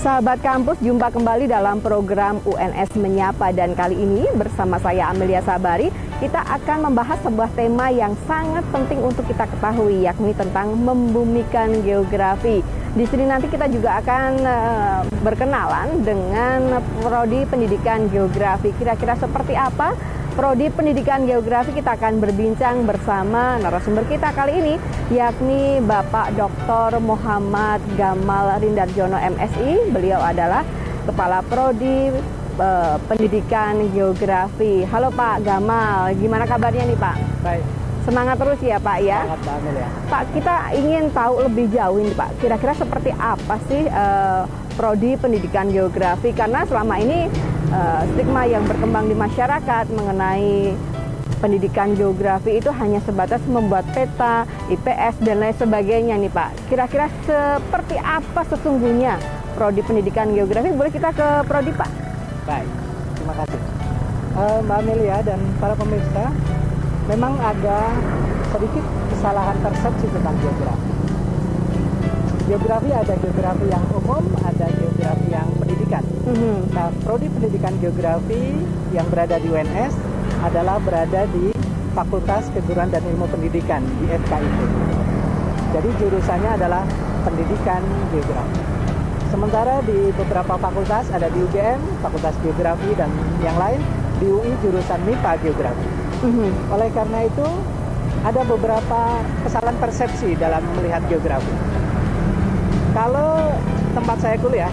sahabat kampus, jumpa kembali dalam program UNS Menyapa, dan kali ini bersama saya Amelia Sabari kita akan membahas sebuah tema yang sangat penting untuk kita ketahui, yakni tentang membumikan geografi. Di sini nanti kita juga akan berkenalan dengan prodi pendidikan geografi. Kira-kira seperti apa prodi pendidikan geografi? Kita akan berbincang bersama narasumber kita kali ini, yakni Bapak Dr. Muhammad Gamal Rindarjono MSI. Beliau adalah Kepala Prodi Pendidikan Geografi. Halo Pak Gamal, gimana kabarnya nih Pak? Baik. Semangat terus ya Pak ya. Semangat banget ya. Pak, kita ingin tahu lebih jauh nih Pak, kira-kira seperti apa sih prodi pendidikan geografi? Karena selama ini stigma yang berkembang di masyarakat mengenai pendidikan geografi itu hanya sebatas membuat peta, IPS, dan lain sebagainya nih Pak. Kira-kira seperti apa sesungguhnya prodi pendidikan geografi? Boleh kita ke prodi Pak? Baik, terima kasih Mbak Amelia dan para pemirsa. Memang ada sedikit kesalahan persepsi tentang geografi. Geografi ada geografi yang umum, ada geografi yang pendidikan. Nah, prodi pendidikan geografi yang berada di UNS adalah berada di Fakultas Keguruan dan Ilmu Pendidikan di FKIP. Jadi jurusannya adalah pendidikan geografi. Sementara di beberapa fakultas, ada di UGM, Fakultas Geografi dan yang lain, di UI jurusan MIPA Geografi. Oleh karena itu, ada beberapa kesalahan persepsi dalam melihat geografi. Kalau tempat saya kuliah,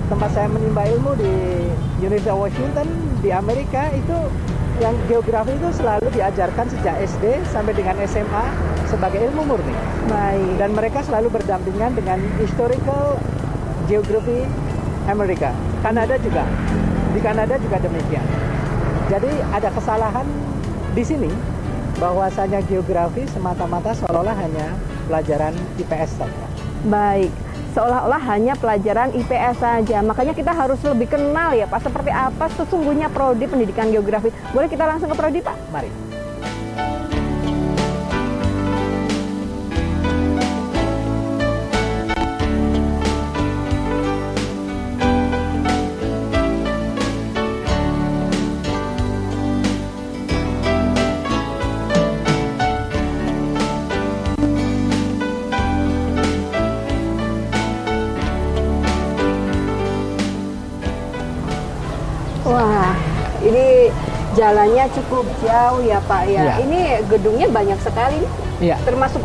tempat saya menimba ilmu di University of Washington di Amerika, itu yang geografi itu selalu diajarkan sejak SD sampai dengan SMA sebagai ilmu murni. Baik. Dan mereka selalu berdampingan dengan historical geography Amerika. Kanada juga. Di Kanada juga demikian. Jadi ada kesalahan di sini bahwasanya geografi semata-mata seolah-olah hanya pelajaran IPS saja. Baik, seolah-olah hanya pelajaran IPS saja. Makanya kita harus lebih kenal ya Pak, seperti apa sesungguhnya prodi pendidikan geografi. Boleh kita langsung ke prodi Pak? Mari. Wah, ini jalannya cukup jauh ya Pak ya. Ya. Ini gedungnya banyak sekali. Iya. Termasuk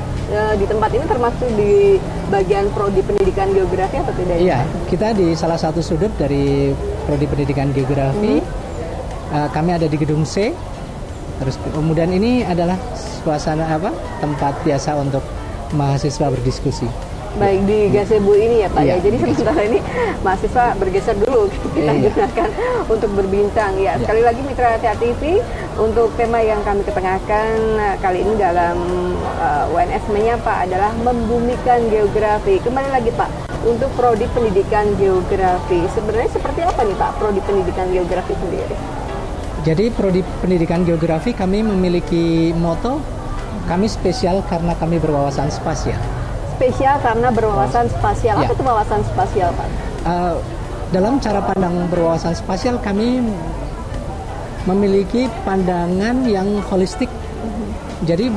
di tempat ini termasuk di bagian prodi pendidikan geografi atau tidak? Iya, kita di salah satu sudut dari prodi pendidikan geografi. Kami ada di gedung C. Terus kemudian ini adalah suasana tempat biasa untuk mahasiswa berdiskusi. Baik, di gazebo ini ya Pak Iya, ya. Jadi sementara ini mahasiswa bergeser dulu, kita gunakan untuk berbincang ya. Sekali lagi Mitra Tia TV, untuk tema yang kami ketengahkan kali ini dalam UNS Menyapa adalah membumikan geografi. Kembali lagi Pak, untuk prodi pendidikan geografi, sebenarnya seperti apa nih Pak prodi pendidikan geografi sendiri? Jadi prodi pendidikan geografi kami memiliki moto, kami spesial karena kami berwawasan spasial. Spesial karena berwawasan spasial. Apa itu wawasan spasial Pak? Dalam cara pandang berwawasan spasial, kami memiliki pandangan yang holistik. Jadi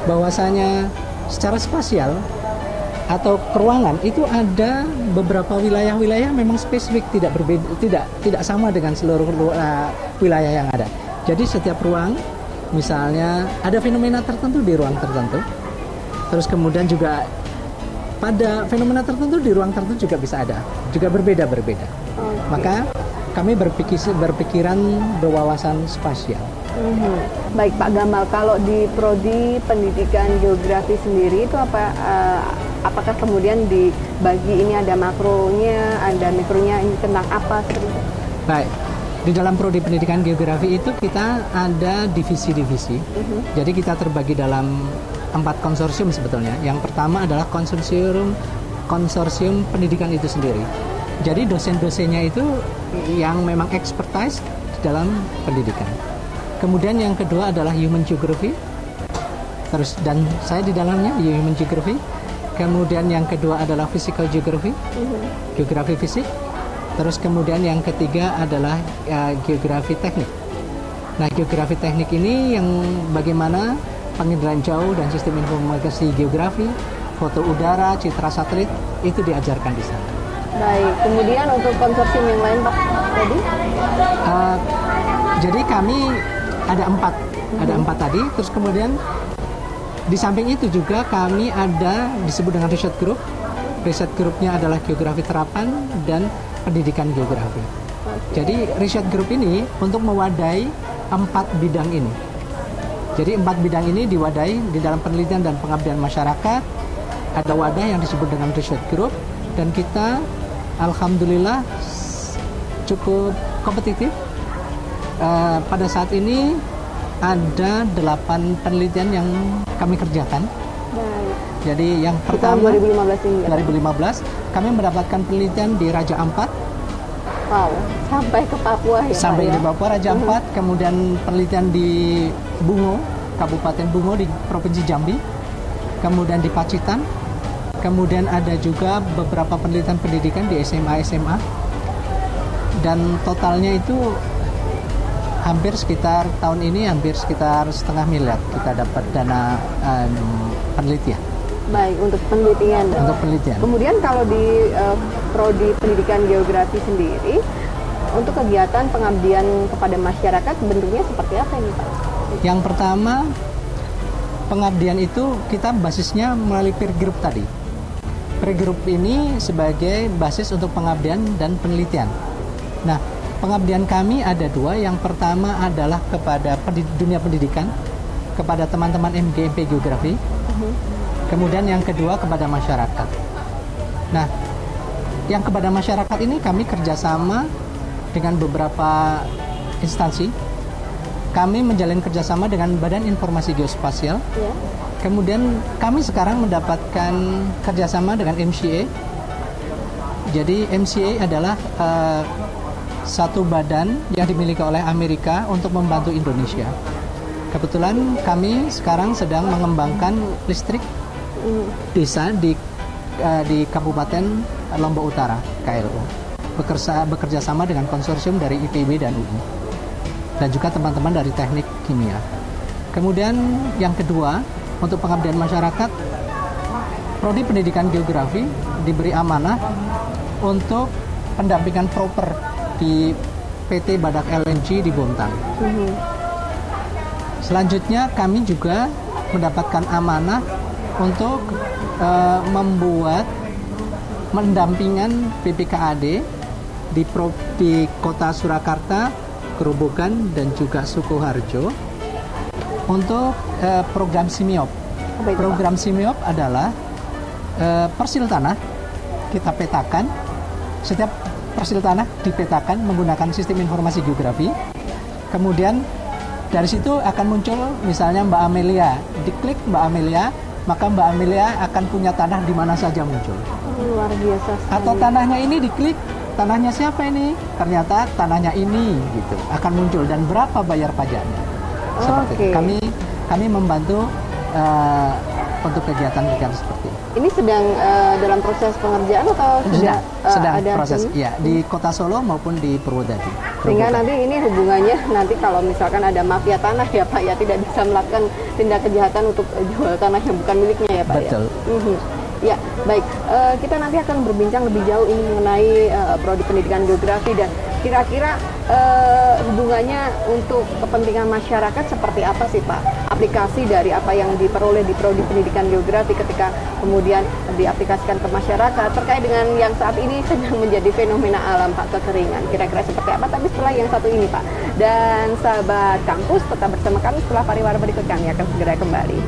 bahwasanya secara spasial atau keruangan itu ada beberapa wilayah-wilayah memang spesifik, tidak berbeda, tidak sama dengan seluruh wilayah yang ada. Jadi setiap ruang, misalnya ada fenomena tertentu di ruang tertentu, terus kemudian juga pada fenomena tertentu di ruang tertentu juga bisa ada, juga berbeda-berbeda. Maka kami berpikiran berwawasan spasial. Baik Pak Gamal, kalau di prodi pendidikan geografi sendiri itu apakah kemudian dibagi ini ada makronya, ada mikronya, ini tentang apa? Baik, di dalam prodi pendidikan geografi itu kita ada divisi-divisi. Jadi kita terbagi dalam 4 konsorsium sebetulnya. Yang pertama adalah konsorsium pendidikan itu sendiri. Jadi dosen-dosennya itu yang memang expertise dalam pendidikan. Kemudian yang kedua adalah human geography. Dan saya di dalamnya human geography. Kemudian yang kedua adalah physical geography, geografi fisik. Terus kemudian yang ketiga adalah geografi teknik. Nah, geografi teknik ini yang bagaimana penginderaan jauh dan sistem informasi geografi, foto udara, citra satelit itu diajarkan di sana. Baik, kemudian untuk konsorsium yang lain Pak tadi? Jadi kami ada empat tadi. Terus kemudian di samping itu juga kami ada disebut dengan riset group. Riset grupnya adalah geografi terapan dan pendidikan geografi. Jadi riset group ini untuk mewadahi 4 bidang ini. Jadi 4 bidang ini diwadahi di dalam penelitian dan pengabdian masyarakat. Ada wadah yang disebut dengan riset group dan kita alhamdulillah cukup kompetitif. Pada saat ini ada 8 penelitian yang kami kerjakan. Baik. Jadi yang pertama 2015 ini. 2015 kami mendapatkan penelitian di Raja Ampat. Wow, sampai ke Papua ya Sampai Pak, di Papua Raja Ampat, kemudian penelitian di Bungo, Kabupaten Bungo di Provinsi Jambi, kemudian di Pacitan, kemudian ada juga beberapa penelitian pendidikan di SMA, dan totalnya itu hampir sekitar tahun ini hampir sekitar 500 miliar kita dapat dana penelitian. Baik, untuk penelitian. Untuk penelitian. Kemudian kalau di prodi pendidikan geografi sendiri, untuk kegiatan pengabdian kepada masyarakat bentuknya seperti apa ini Pak? Yang pertama, pengabdian itu kita basisnya melalui peer group tadi. Peer group ini sebagai basis untuk pengabdian dan penelitian. Nah, pengabdian kami ada 2. Yang pertama adalah kepada dunia pendidikan, kepada teman-teman MGMP Geografi. Kemudian yang kedua kepada masyarakat. Nah, yang kepada masyarakat ini kami kerjasama dengan beberapa instansi. Kami menjalin kerjasama dengan Badan Informasi Geospasial. Ya. Kemudian kami sekarang mendapatkan kerjasama dengan MCA. Jadi MCA adalah satu badan yang dimiliki oleh Amerika untuk membantu Indonesia. Kebetulan kami sekarang sedang mengembangkan listrik desa di Kabupaten Lombok Utara, KLU. Bekerja sama dengan konsorsium dari IPB dan UI. Dan juga teman-teman dari teknik kimia. Kemudian yang kedua, untuk pengabdian masyarakat, Prodi Pendidikan Geografi diberi amanah untuk pendampingan proper di PT Badak LNG di Bontang. Selanjutnya kami juga mendapatkan amanah untuk membuat mendampingan BPKAD di Kota Surakarta, Gerobogan dan juga Sukoharjo untuk program SIMIOP. Program SIMIOP adalah persil tanah kita petakan, setiap persil tanah dipetakan menggunakan sistem informasi geografi. Kemudian dari situ akan muncul misalnya Mbak Amelia, diklik Mbak Amelia, maka Mbak Amelia akan punya tanah di mana saja muncul. Luar biasa sekali. Atau tanahnya ini diklik, tanahnya siapa ini? Ternyata tanahnya ini gitu akan muncul dan berapa bayar pajaknya. Seperti itu. Kami membantu untuk kegiatan-kegiatan seperti ini. Ini sedang dalam proses pengerjaan atau sudah sedang ada proses ya di Kota Solo maupun di Purwodadi. Sehingga nanti ini hubungannya nanti kalau misalkan ada mafia tanah ya Pak ya tidak bisa melakukan tindak kejahatan untuk jual tanah yang bukan miliknya ya Pak. Betul. Ya. Ya, baik. Kita nanti akan berbincang lebih jauh ini mengenai prodi pendidikan geografi dan kira-kira hubungannya untuk kepentingan masyarakat seperti apa sih Pak? Aplikasi dari apa yang diperoleh di prodi pendidikan geografi ketika kemudian diaplikasikan ke masyarakat terkait dengan yang saat ini sedang menjadi fenomena alam Pak, kekeringan. Kira-kira seperti apa? Tapi setelah yang satu ini Pak. Dan sahabat kampus tetap bersama kami setelah pariwara berikut, kami akan segera kembali.